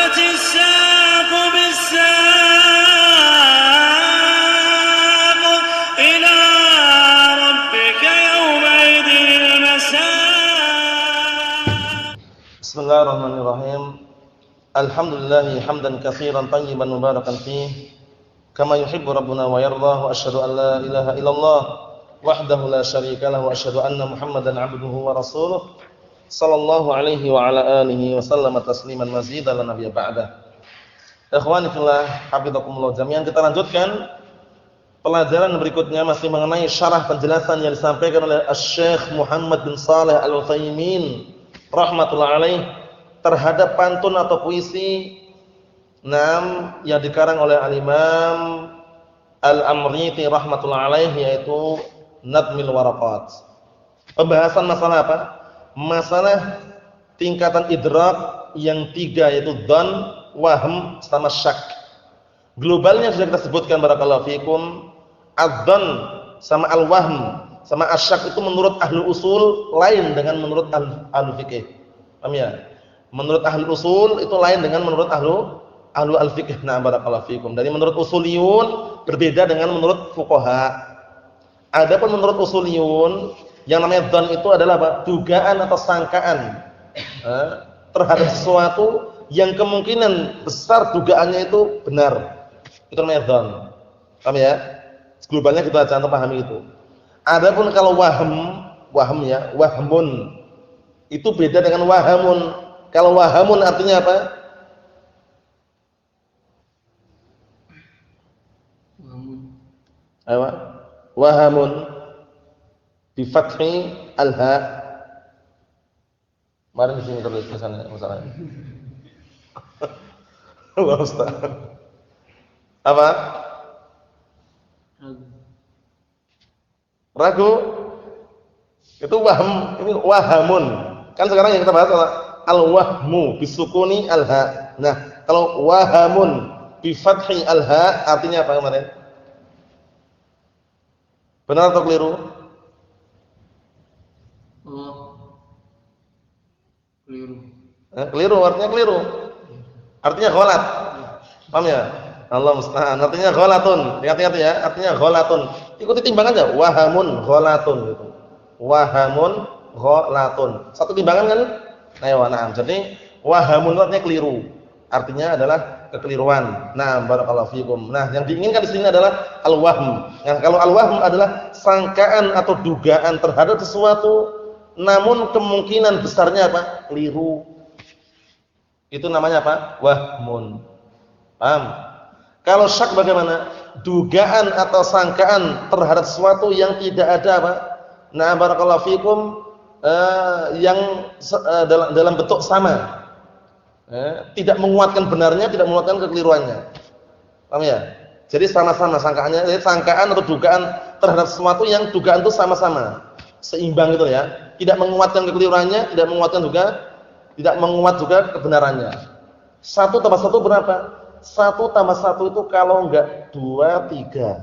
والتفت الساق بالساق إلى ربك يومئذ المساق. بسم الله الرحمن الرحيم. Alhamdulillah hamdan katsiran tayyiban mubarakan fih kama yuhibbu rabbuna wa yarda wa asyhadu an la ilaha illallah wahdahu la syarika lahu wa asyhadu anna Muhammadan 'abduhu wa rasuluh sallallahu alaihi wa ala alihi wa sallama tasliman mazidan la nabiyya ba'da. Ikhwani fillah, hafizakumullah jami'an, kita lanjutkan pelajaran berikutnya masih mengenai syarah penjelasan yang disampaikan oleh Asy-Syaikh Muhammad bin Shalih Al-Utsaimin rahimatullah alaih terhadap pantun atau puisi yang dikarang oleh Al-Imam Al-Amriti rahmatullah alaih, yaitu Nadmil Waraqat. Pembahasan masalah apa? Masalah tingkatan idrak yang 3, yaitu dzan, wahm sama syak. Globalnya sudah kita sebutkan barakallahu fikum. Adzan sama al-wahm sama asyak itu menurut ahli usul lain dengan menurut ahli fikih. Paham ya? Menurut ahli usul itu lain dengan menurut ahlu al-fiqh. Nah, barakallahu fikum. Dari menurut usuliyun berbeda dengan menurut fuqaha. Adapun menurut usuliyun yang namanya dzan itu adalah apa? Dugaan atau sangkaan terhadap sesuatu yang kemungkinan besar dugaannya itu benar. Itu namanya dzan. Paham ya? Globalnya kita jangan pahami itu. Adapun kalau wahm ya, wahmun itu beda dengan wahamun. Kalau wahamun artinya apa? Wahamun bi fathi al-ha. Mari di sini terus misalnya masalahnya. Allah Ustaz. Apa? Ragu. Itu wahm, ini wahamun. Kan sekarang yang kita bahas adalah al-wahmu bisukuni al-ha. Nah, kalau wahamun bi fathi al-ha artinya apa kemarin? Benar atau keliru? Keliru. Keliru, artinya keliru. Artinya ghalat. Paham ya? Allah musta'an. Artinya ghalatun. Ingat-ingat ya, artinya ghalatun. Ikuti timbangan aja. Wahamun ghalatun gitu. Wahamun ghalatun. Satu timbangan kan? Ayo, nah, jadi wahamun artinya keliru. Artinya adalah kekeliruan. Nah, barakallahu fikum. Nah, yang diinginkan di sini adalah al-wahm. Nah, kalau al-wahm adalah sangkaan atau dugaan terhadap sesuatu namun kemungkinan besarnya apa? Keliru. Itu namanya apa? Wahmun. Paham? Kalau syak bagaimana? Dugaan atau sangkaan terhadap sesuatu yang tidak ada apa? Nah, barakallahu fikum, yang dalam bentuk sama, tidak menguatkan benarnya, tidak menguatkan kekeliruannya. Paham ya? Jadi sama-sama sangkaannya, jadi sangkaan atau dugaan terhadap sesuatu yang dugaan itu sama-sama, seimbang gitu ya. Tidak menguatkan kekeliruannya, tidak menguatkan juga kebenarannya. 1 tambah 1 berapa? 1 tambah 1 itu kalau enggak 2, 3.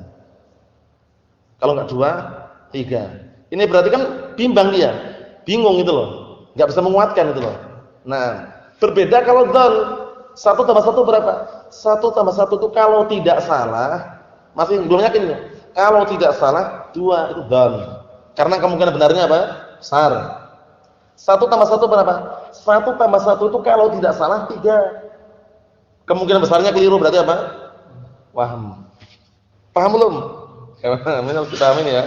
Kalau enggak 2, 3. Ini berarti kan bimbang dia. Bingung gitu loh, nggak bisa menguatkan itu loh. Nah, berbeda kalau dzan. 1 tambah 1 berapa? 1 tambah 1 itu kalau tidak salah, masih belum yakin ya. Kalau tidak salah 2 itu dzan. Karena kemungkinan benarnya apa? Besar. 1 tambah 1 berapa? 1 tambah 1 itu kalau tidak salah 3. Kemungkinan besarnya keliru berarti apa? Waham. Paham belum? Ini harus kita pahami ya.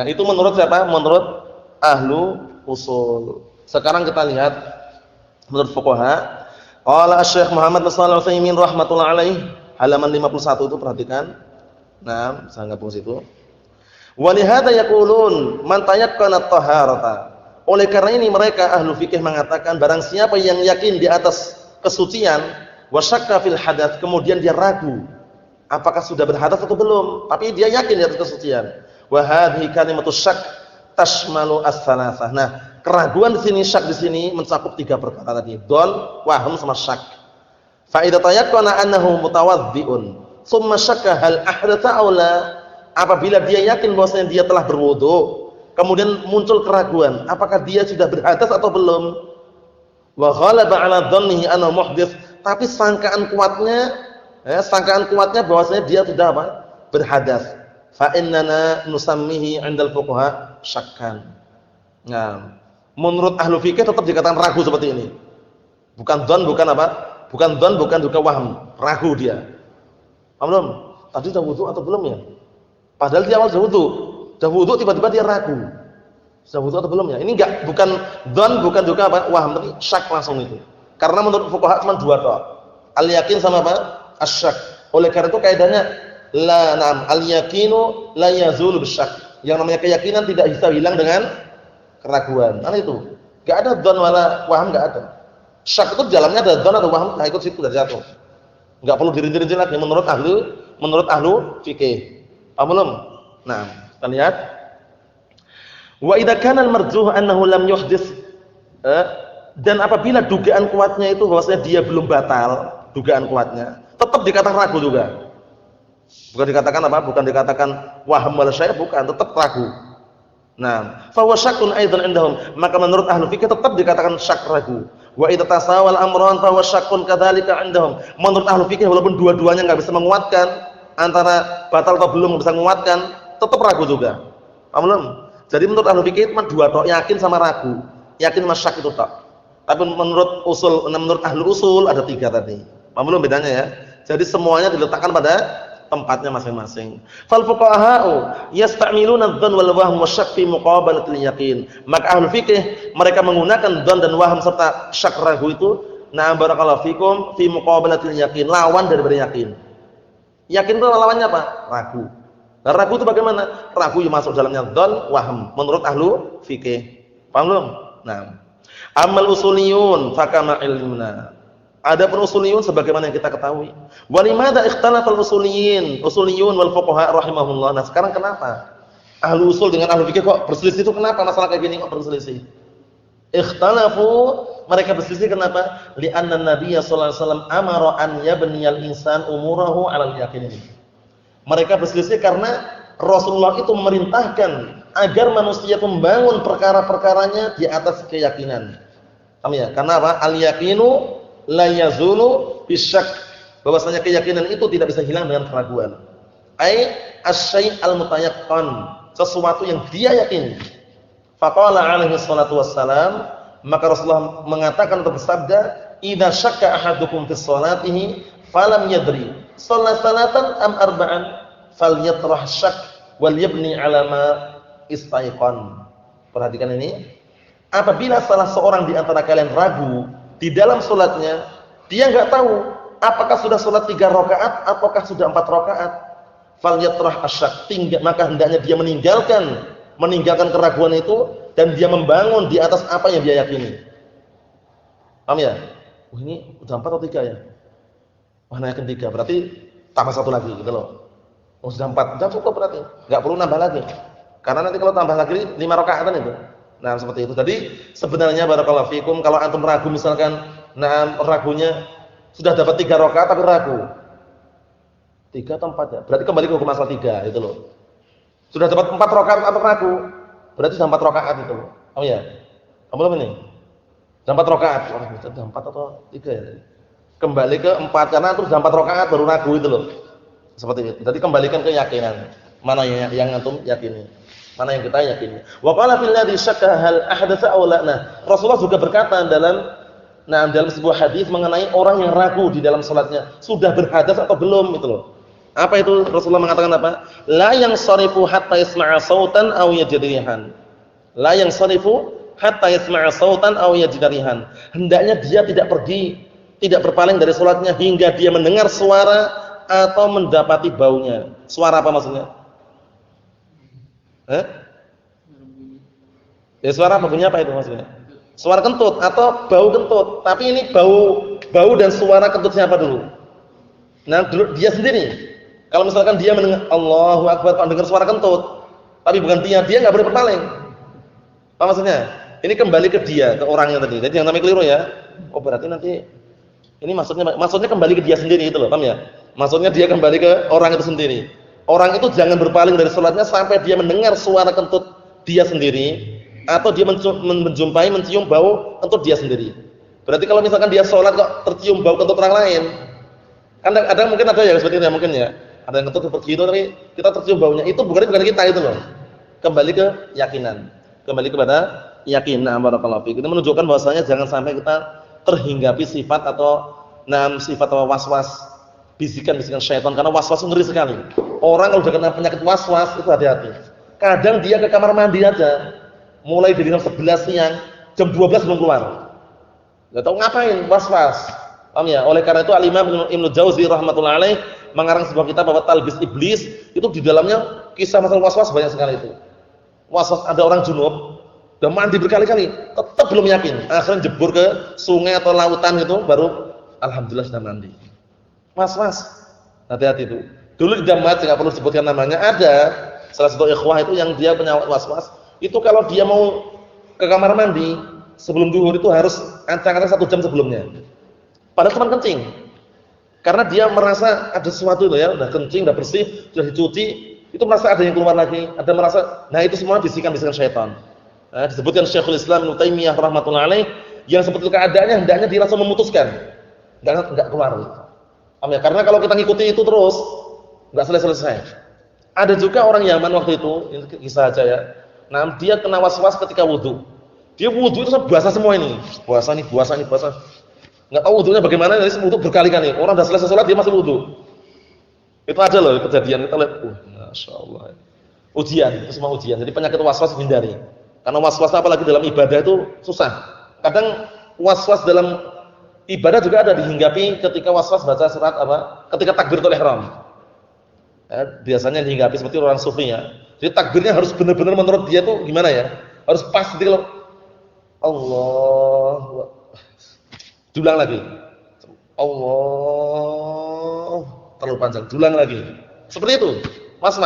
Itu menurut siapa? Menurut ahlu usul. Sekarang kita lihat menurut fuqaha. Qala Asy-Syaikh Muhammad bin Shalih Al-Utsaimin rahimatullah alaih, halaman 51 itu perhatikan. Nah, saya enggak situ. Wa li hadza yaqulun man tayaqqana at-taharata. Oleh karena ini mereka ahlu fikih mengatakan barang siapa yang yakin di atas kesucian wa syakka fil hadats, kemudian dia ragu apakah sudah berhadas atau belum, tapi dia yakin di atas kesucian. Wa hadhihi kalimatus syak tashmalu as-salasah. Nah, keraguan di sini, syak di sini mencakup 3 perkara tadi, dzan, wahm sama syak. Fa idza tayaqqana annahu mutawaddi'un, tsumma syakka hal ahdatsa aw la. Apabila dia yakin bahwasanya dia telah berwudu, kemudian muncul keraguan, apakah dia sudah berhadas atau belum? Wa ghalaba 'ala dhannihi annahu muhdits, tapi sangkaan kuatnya bahwasanya dia sudah apa? Berhadas. Fa innana nusammihi 'indal fuqaha syakkan. Nah, menurut ahlu fikih tetap dikatakan ragu seperti ini. Bukan dzan, bukan apa? Bukan dzan, bukan juga waham, ragu dia. Paham belum? Tadi sudah wudu atau belum ya? Padahal dia awal sudah wudu tiba-tiba dia ragu. Sudah wudu atau belum ya? Ini bukan dzan, bukan juga apa? Waham, tapi syak langsung itu. Karena menurut fuqaha cuma dua toh. Al-yakin sama apa? Asyak. Oleh karena itu kaidahnya al-yakinu la yazulu bisyak. Yang namanya keyakinan tidak bisa hilang dengan keraguan. Nah itu. Enggak ada dzan wala waham, enggak ada. Syak itu dalamnya ada dzan atau waham, ikut situ sudah jatuh. Enggak perlu dirinci-rinci lagi menurut ahlu fikih. Paham belum? Nah, kita lihat. Wa idza kana al-marjuh annahu lam yuhdits, dan apabila dugaan kuatnya itu bahwasanya dia belum batal, dugaan kuatnya, tetap dikatakan ragu juga. Bukan dikatakan apa? Bukan dikatakan waham wala syai', bukan, tetap ragu. Nah, fa huwa syakkun aidan indahum, maka menurut ahli fikih tetap dikatakan syak, ragu. Wa idza tasawal amran fa huwa syakkun kadzalika indahum. Menurut ahli fikih walaupun dua-duanya enggak bisa menguatkan, antara batal atau belum bisa menguatkan, tetap ragu juga. Paham belum? Jadi menurut ahli fikih cuma dua tok, yakin sama ragu. Yakin sama syak itu tok. Tapi menurut ahli usul ada tiga tadi. Paham belum bedanya ya? Jadi semuanya diletakkan pada tempatnya masing-masing. Fal fuqaha'u yasta'miluna adh-dhann wal wahm wasyak fi muqabalatil yaqin. Maka ahli fikih mereka menggunakan dzan dan waham serta syak, ragu itu, na barakallahu fikum, fi muqabalatil yaqin, lawan daripada yakin. Yakin itu lawannya apa? Ragu. Nah, ragu itu bagaimana? Ragu yang masuk dalamnya dzan, waham menurut ahlu fikih. Paham belum? Nah, amal usuliyun fakama ilmuna. Adapun usuliyun sebagaimana yang kita ketahui. Wa limadza ikhtalafal usuliyun wal fuqaha rahimahullah. Nah, sekarang kenapa ahlu usul dengan ahlu fikih kok berselisih? Itu kenapa masalah kayak gini kok berselisih? Ikhtalafu, mereka berselisih kenapa? Li'anna Nabiy sallallahu alaihi wasallam amara an yabniyal insan umurahu 'alal yaqin. Mereka berselisih karena Rasulullah itu memerintahkan agar manusia membangun perkara-perkaranya di atas keyakinan. Paham ya? Karena apa? Al-yaqinu la yazulu bisyak. Bahwasanya keyakinan itu tidak bisa hilang dengan keraguan. Ai asy-syai' al-mutayaqqan, sesuatu yang dia yakini. Faqala alaihi salatu wassalam, maka Rasulullah mengatakan atau bersabda, "Idza syakka ahadukum fi sholatihi falam yadri, shalla salatan am arba'an, falyatrah syak wal yabni 'ala ma istaiqan." Perhatikan ini. Apabila salah seorang di antara kalian ragu di dalam salatnya, dia enggak tahu apakah sudah salat 3 rakaat ataukah sudah 4 rakaat, falyatrah asyak, maka hendaknya dia meninggalkan keraguan itu dan dia membangun di atas apa yang dia yakini. Paham ya? Oh, ini udah 4 atau 3 ya? Wah, yakin 3, berarti tambah 1 lagi gitu loh. Oh, sudah 4, sudah cukup berarti. Enggak perlu nambah lagi. Karena nanti kalau tambah lagi 5 rakaatan itu. Nah, seperti itu. Tadi sebenarnya barakallahu fikum, kalau antum ragu misalkan, nah ragunya sudah dapat 3 rakaat tapi ragu. 3 atau 4 ya? Berarti kembali ke hukum asal 3 itu loh. Sudah dapat 4 rakaat atau ragu, berarti sudah 4 rakaat itu. Oh ya. Kamu belum ini? Sudah 4 rakaat. Oh, sudah 4 atau 3 ya? Kembali ke 4 karena terus sudah 4 rakaat baru ragu itu loh. Seperti itu. Jadi kembalikan ke keyakinan. Mana yang antum yakini? Mana yang kita yakini? Wa qala fil ladzi syakka hal ahdatsa aw la. Nah, Rasulullah juga berkata dalam sebuah hadis mengenai orang yang ragu di dalam salatnya, sudah berhadas atau belum gitu loh. Apa itu? Rasulullah mengatakan apa? La yansarifu hatta yasma'a sautan aw yajrihan. La yansarifu hatta yasma'a sautan aw yajrihan. Hendaknya dia tidak pergi, tidak berpaling dari salatnya hingga dia mendengar suara atau mendapati baunya. Suara apa maksudnya? Ya, suara bunyinya apa itu maksudnya? Suara kentut atau bau kentut. Tapi ini bau dan suara kentutnya apa dulu? Nah, dia sendiri. Kalau misalkan dia mendengar Allahu Akbar, kalau dengar suara kentut, tapi bukan dia enggak boleh berpaling. Apa maksudnya? Ini kembali ke dia, ke orangnya tadi. Jadi jangan sampai keliru ya. Oh, berarti nanti ini maksudnya kembali ke dia sendiri itu loh, paham ya? Maksudnya dia kembali ke orang itu sendiri. Orang itu jangan berpaling dari salatnya sampai dia mendengar suara kentut dia sendiri atau dia mencium bau kentut dia sendiri. Berarti kalau misalkan dia sholat kok tercium bau kentut orang lain, kan ada mungkin ada ya seperti itu ya mungkin ya. Ada yang kentut seperti itu tapi kita tercium baunya. Itu bukan kita itu loh. Kembali ke keyakinan. Kembali kepada yakinan. Barakallahu fiik. Itu menunjukkan bahwasanya jangan sampai kita terhinggapi sifat atau sifat atau waswas, bisikan-bisikan syaitan, karena waswas ngeri sekali. Orang kalau udah kena penyakit waswas itu hati-hati. Kadang dia ke kamar mandi aja, mulai dari jam 11 siang, jam 12 belum keluar. Enggak tahu ngapain, waswas. Paham ya? Oleh karena itu Al-Imam Ibnu Jauzi rahmatullah alaih mengarang sebuah kitab bahwa Talbis Iblis, itu di dalamnya kisah masalah waswas banyak sekali itu. Waswas, ada orang junub, udah mandi berkali-kali, tetap belum yakin. Akhirnya jebur ke sungai atau lautan itu, baru alhamdulillah sudah mandi. Was-was. Hati-hati itu. Dulu di Damat, enggak perlu sebutkan namanya, ada salah satu ikhwah itu yang dia punya was-was. Itu kalau dia mau ke kamar mandi sebelum zuhur itu harus ancang-ancang 1 jam sebelumnya. Padahal cuma kencing. Karena dia merasa ada sesuatu itu ya, udah kencing, udah bersih, sudah dicuci, itu merasa ada yang keluar lagi, ada merasa, nah itu semua bisikan-bisikan syaitan. Nah, disebutkan Syekhul Islam Ibnu Taimiyah rahmatullah alaih, yang seperti itu keadaannya hendaknya dia langsung memutuskan. Enggak keluar. Paham ya? Karena kalau kita ngikuti itu terus enggak selesai-selesai. Ada juga orang Yaman waktu itu, ini kisah aja ya. Nah, dia kena was-was ketika wudu. Dia wudu itu basah semua ini. Basah. Enggak tahu wudunya bagaimana, jadi wudu berkali-kali. Orang sudah selesai salat dia masih wudu. Itu ada loh kejadian, kita lihat. Masyaallah. Ujian, itu semua ujian. Jadi penyakit was-was hindari. Karena was-was apalagi dalam ibadah itu susah. Kadang was-was dalam ibadah juga ada dihinggapi ketika was-was baca surat apa? Ketika takbiratul ihram. Ya, biasanya dihinggapi seperti orang sufi ya. Jadi takbirnya harus benar-benar menurut dia tuh gimana ya? Harus pas gitu kalau Allah. Diulang lagi. Allah. Terlalu panjang. Diulang lagi. Seperti itu. Mas.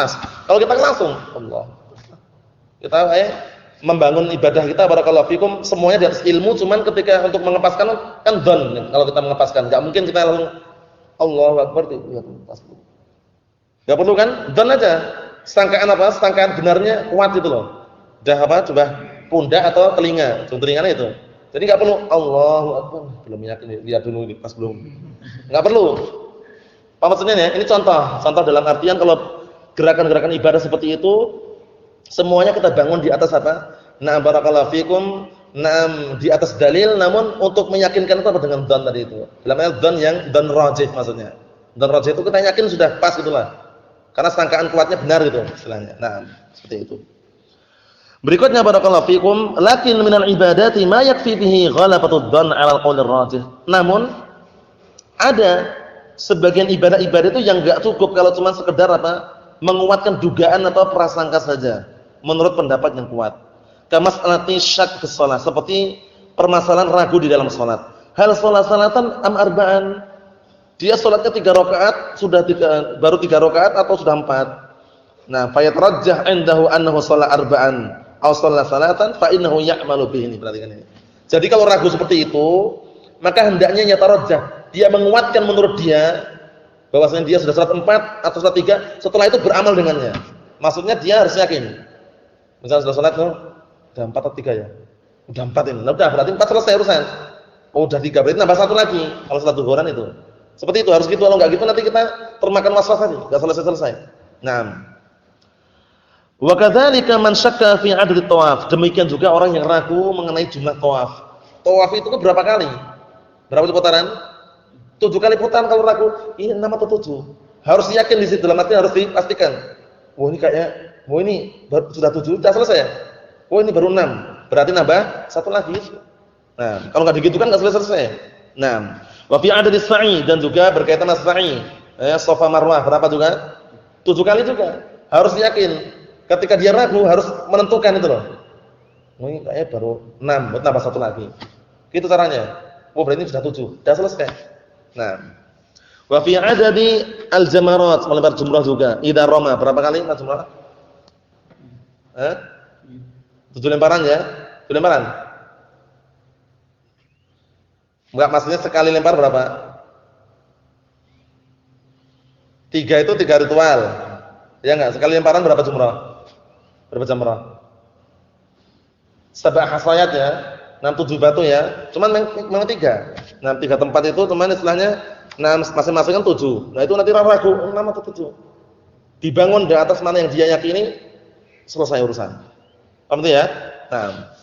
Kalau kita langsung Allah. Kita membangun ibadah kita barakallahu fikum semuanya di atas ilmu, cuman ketika untuk mengepaskan kan dzan. Kalau kita mengepaskan enggak mungkin kita langsung Allahu akbar itu pas. Enggak perlu kan? Dzan aja. Sangkaan apa? Sangkaan benarnya kuat itu loh. Udah apa? Coba pundak atau telinga. Telinganya itu. Jadi enggak perlu Allahu akbar. Belum yakin, lihat dulu ini pas belum. Enggak perlu. Apa maksudnya ya? Ini contoh dalam artian kalau gerakan-gerakan ibadah seperti itu semuanya kita bangun di atas apa? Barakallahu fikum. Di atas dalil, namun untuk meyakinkan itu apa dengan dzan tadi itu. Dalam dzan yang dzan rajih maksudnya. Dzan rajih itu kita yakin sudah pas gitulah. Karena sangkaan kuatnya benar gitu istilahnya. Nah, seperti itu. Berikutnya barakallahu fikum, lakin minal ibadati ma yakfi bihi ghalabatud dzan 'ala al-qaulir rajih. Namun ada sebagian ibadah-ibadah itu yang enggak cukup kalau cuma sekedar apa? Menguatkan dugaan atau prasangka saja menurut pendapat yang kuat. Kamas'alati syak fi shalah, seperti permasalahan ragu di dalam salat. Hal shalah salatan am arba'an? Dia salatnya 3 rakaat, baru 3 rakaat atau sudah 4. Nah, fayatarajjah indahu annahu shalla arba'an aw shalla salatan fa innahu ya'malu bihi. Ini perhatikan ini. Jadi kalau ragu seperti itu, maka hendaknya yatarajjah, dia menguatkan menurut dia bahwasanya dia sudah salat 4 atau salat 3, setelah itu beramal dengannya. Maksudnya dia harus yakin. Misalnya sudah salat udah 4 atau 3 ya. Udah 4 ini. Nah, udah berarti 4 selesai urusan. Oh, udah 3 berarti nambah 1 lagi kalau salat zuhuran itu. Seperti itu harus gitu, kalau enggak gitu nanti kita termakan waswas tadi, enggak selesai-selesai. Naam. Wa kadzalika man syakka fi 'adad tawaf. Demikian juga orang yang ragu mengenai jumlah tawaf. Tawaf itu kan berapa kali? Berapa kali putaran? 7 kali putaran kalau ragu, ini 6 atau 7. Harus yakin di situ, dalam arti harus dipastikan. Wah, ini kayaknya ini sudah 7, sudah selesai ya? Oh, ini baru 6. Berarti nambah 1 lagi. Nah, kalau enggak begitu kan enggak selesai-selesai. Nah, wa fi 'adadis sa'i, dan juga berkaitan dengan sa'i. Safa Marwah berapa juga? 7 kali juga. Harus yakin. Ketika dia ragu harus menentukan itu loh. Ini kayaknya baru 6, buat nambah 1 lagi. Gitu caranya. Oh, berarti sudah 7. Sudah selesai. Nah, wa fi 'adadi al-jamarat, melempar jumrah juga. Idza rama, berapa kali melempar jumrah? 7 lemparan ya? 7 lemparan? Enggak, maksudnya sekali lempar berapa? 3 itu 3 ritual. Ya enggak? Sekali lemparan berapa jumrah? Berapa jumrah? 7 hasayat ya. 7 batu ya. Cuman memang 3. Nah, 3 tempat itu teman istilahnya masing-masing kan 7. Nah, itu nanti ragu 6 atau 7. Dibangun di atas mana yang dia yakini, selesai urusan. Paham itu ya? Nah.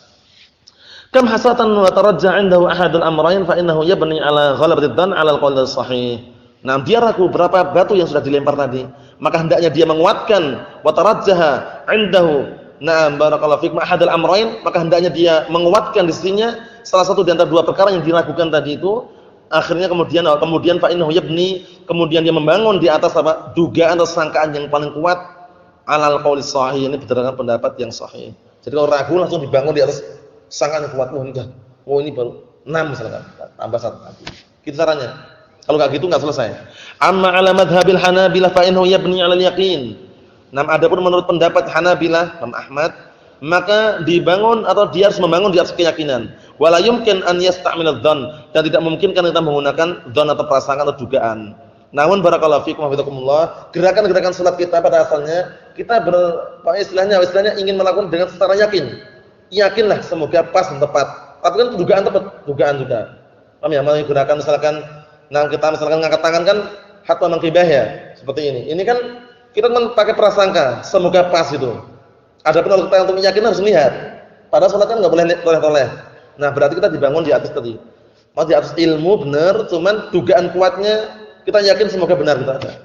Kam hasatan wa tarajja 'indahu ahadul amrayn fa innahu yabni 'ala ghalabatid dhann 'ala al-qaul as-sahih. Nah, dia ragu berapa batu yang sudah dilempar tadi, maka hendaknya dia menguatkan wa tarajjaha 'indahu. Nah, barakallahu fikum ahadul amrayn, maka hendaknya dia menguatkan di sisinya salah satu di antara dua perkara yang diragukan tadi itu. Akhirnya kemudian fa innahu yabni, kemudian dia membangun di atas apa? Dugaan atau sangkaan yang paling kuat 'alal qaul as-sahih. Ini berdasarkan pendapat yang sahih. Jadi kalau ragu langsung dibangun di atas sangkaan yang kuat. Ini baru 6 misalkan, tambah 1 lagi. Gitu caranya. Kalau enggak gitu enggak selesai. Amma 'ala madhhabil Hanabilah fa innahu yabni 'alal yaqin. Adapun menurut pendapat Hanabilah, Imam Ahmad, maka dibangun atau dia harus membangun di atas keyakinan. Wala yumkin an yasta'milad dzann, dan tidak memungkinkan kita menggunakan dzann atau prasangka atau dugaan. Namun barakallahu fikum wa hafizakumullah, gerakan-gerakan salat kita pada asalnya kita istilahnya ingin melakukan dengan secara yakin. Yakinlah semoga pas dan tepat. Tapi kan dugaan tepat, dugaan juga. Paham ya? Menggunakan misalkan kita ngangkat tangan kan hatwa manqibah ya, seperti ini. Ini kan kita pakai prasangka, semoga pas itu. Adapun kalau kita untuk yakin harus lihat. Padahal salat kan enggak boleh toleh-toleh. Nah, berarti kita dibangun di atas tadi. Mau di atas ilmu benar, cuman dugaan kuatnya kita yakin semoga benar gitu aja.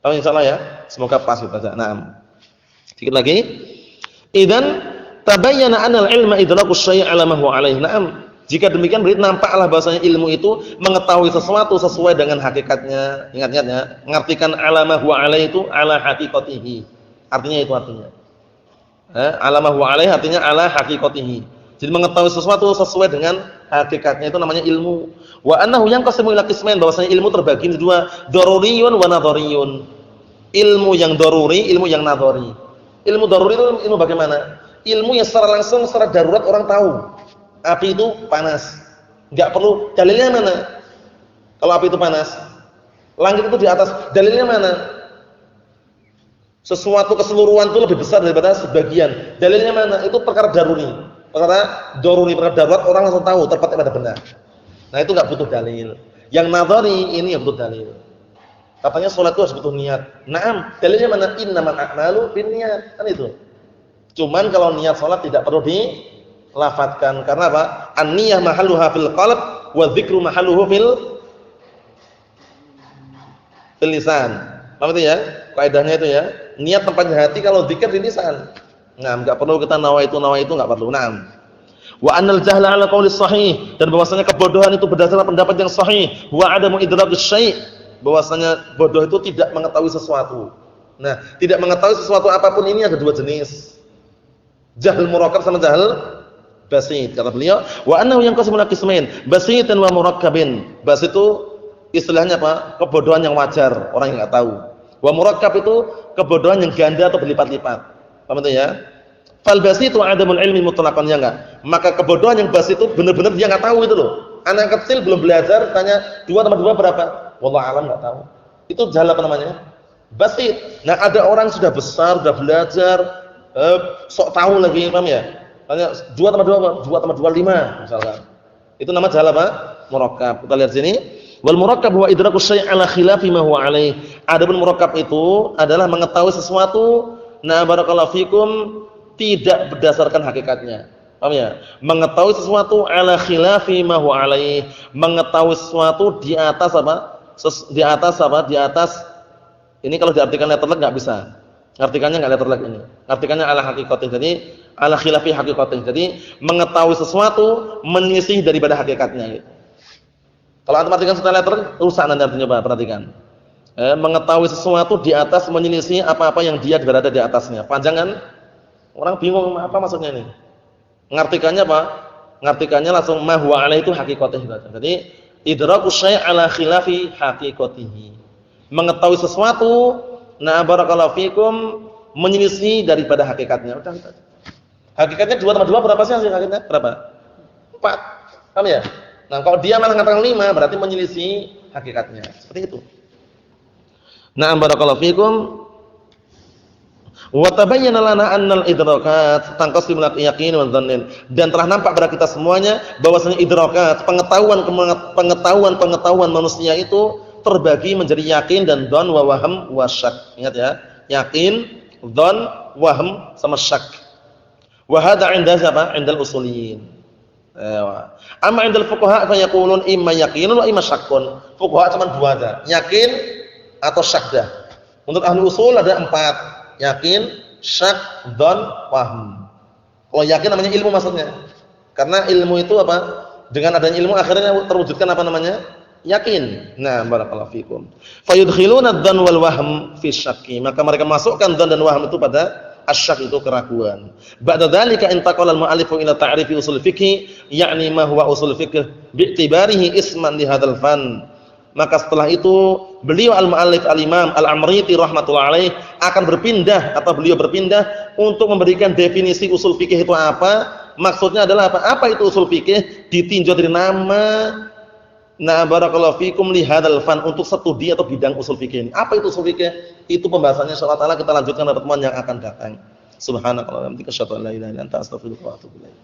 Kalau insyaallah ya, semoga pas gitu aja. Nah, sedikit lagi. Idzan tabayyana anna al-ilma idraku syai' 'ala ma huwa 'alaihi. Naam. Jika demikian berarti nampaklah bahwasanya ilmu itu mengetahui sesuatu sesuai dengan hakikatnya. Ingat-ingat ya, mengartikan 'ala ma huwa 'alaihi itu 'ala haqiqatihi. Artinya itu artinya. 'Ala ma huwa 'alaihi artinya 'ala haqiqatihi. Jadi mengetahui sesuatu sesuai dengan hakikatnya itu namanya ilmu. Wa annahu yanqasimu ila qismain, bahwasanya ilmu terbagi menjadi 2, daruriyun wa nadhariyun. Ilmu yang daruri, ilmu yang nadhari. Ilmu daruri itu ilmu bagaimana? Ilmu yang secara langsung, secara darurat orang tahu. Api itu panas. Enggak perlu dalilnya mana? Kalau api itu panas. Langit itu di atas, dalilnya mana? Sesuatu keseluruhan itu lebih besar daripada sebagian. Dalilnya mana? Itu perkara daruri. Perkara darurat orang langsung tahu tepatnya pada benar. Nah, itu enggak butuh dalil. Yang nadhari ini yang butuh dalil. Katanya salat itu harus butuh niat. Naam, dalilnya mana? Innamal a'malu binniyat. Kan itu. Cuman kalau niat salat tidak perlu dilafadzkan karena apa? An-niyah mahalluha fil qalb wa dzikru mahalluhu fil lisan. Paham itu ya? Kaidahnya itu ya. Niat tempatnya hati, kalau zikir di lisan. Nah, enggak perlu kita nawaitu enggak perlu. Naam. Wa annal jahla 'ala qaulis sahih, dan bahwasanya kebodohan itu berdasarkan pendapat yang sahih. Wa adamu idrakus syai', bahwasanya bodoh itu tidak mengetahui sesuatu. Nah, tidak mengetahui sesuatu apapun ini ada 2 jenis. Jahl murakkab sama jahl basit. Kata beliau, wa annahu yanqasimu ila qismain, basitan wa murakkabin. Basit itu istilahnya apa? Kebodohan yang wajar, orang yang enggak tahu. Wa murakkab itu kebodohan yang ganda atau berlipat-lipat. Paham itu ya? Fal basitu adamul ilmi mutlaqan, ya enggak? Maka kebodohan yang basit itu benar-benar dia enggak tahu itu loh. Anak kecil belum belajar tanya 2 tambah 2 berapa? Wallahu alam, enggak tahu. Itu jahl apa namanya? Basit. Nah, ada orang sudah besar, sudah belajar, sok tahu lagi, paham ya? Tanya 2 tambah 2 apa? 2 tambah 2 5 misalkan. Itu nama jahl apa? Murakkab. Kita lihat sini. Wal murakkab huwa idraku syai' 'ala khilafi ma huwa 'alaih. Adapun murakkab itu adalah mengetahui sesuatu, nah barakallahu fikum, tidak berdasarkan hakikatnya. Paham ya? Mengetahui sesuatu 'ala khilafi ma huwa 'alaih. Mengetahui sesuatu di atas apa? Di atas ini kalau diartikan letterlek enggak bisa. Artikannya enggak letterlek ini. Artikannya 'ala haqiqatin. Jadi 'ala khilafi haqiqatin. Jadi mengetahui sesuatu menyelisih daripada hakikatnya gitu. Kalau antum artikan setelah letter, rusak nanti artinya apa? Perhatikan. Mengetahui sesuatu di atas menyelisih apa-apa yang dia berada di atasnya. Panjang kan? Orang bingung apa maksudnya ini. Ngartikannya apa? Ngartikannya langsung ma huwa 'alaihi itu hakikatnya. Jadi idraku syai' 'ala khilafi haqiqatihi. Mengetahui sesuatu, na barakallahu fikum, menyelisih daripada hakikatnya. Udah. Hakikatnya 2 tambah 2 berapa sih hakikatnya? Berapa? 4. Paham ya? Nah, kalau dia malah mengatakan 5 berarti menyelisih hakikatnya. Seperti itu. Na'am barakallahu fikum. Wa tabayyana lana annal idrakat tanqasimu ila yaqin wa dhannin. Dan telah nampak pada kita semuanya bahwasanya idrakat, pengetahuan manusia itu terbagi menjadi yakin dan dhon wa waham wa syak. Ingat ya, yakin, dhon, waham sama syak. Wa hadha 'inda siapa? 'Indal usuliyyin. Amma 'indal fuqaha fa yaqulun imma yaqinun wa imma syakkun. Fuqaha cuma dua aja, yakin atau syak dah. Untuk ahli usul ada 4. Yakin, syak, dhon, waham. Kalau yakin namanya ilmu maksudnya. Karena ilmu itu apa? Dengan adanya ilmu akhirnya terwujudkan apa namanya? Yakin. Nah, barakallahu fikum. Fayudkhiluna ad-dhann wal wahm fi syakki. Maka mereka masukkan dhann dan waham itu pada asyak, itu keraguan. Ba'da dzalika intaqala al-mu'allif ila ta'rifi usul fiqh, yakni ma huwa usul fiqh bi'tibarihi isman li hadzal fan. Maka setelah itu beliau al-mu'allif al-imam al-Amriti rahmatullah alaih akan berpindah atau beliau berpindah untuk memberikan definisi usul fikih itu apa. Maksudnya adalah apa? Apa itu usul fikih? Ditinjau dari nama. Nah, barakallahu fikum li hadzal fan, untuk studi atau bidang usul fikih ini. Apa itu usul fikih? Itu pembahasannya insyaallah taala kita lanjutkan pada pertemuan yang akan datang. Subhanakallahumma wa bihamdika asyhadu an la ilaha illa anta astaghfiruka wa atubu ilaik.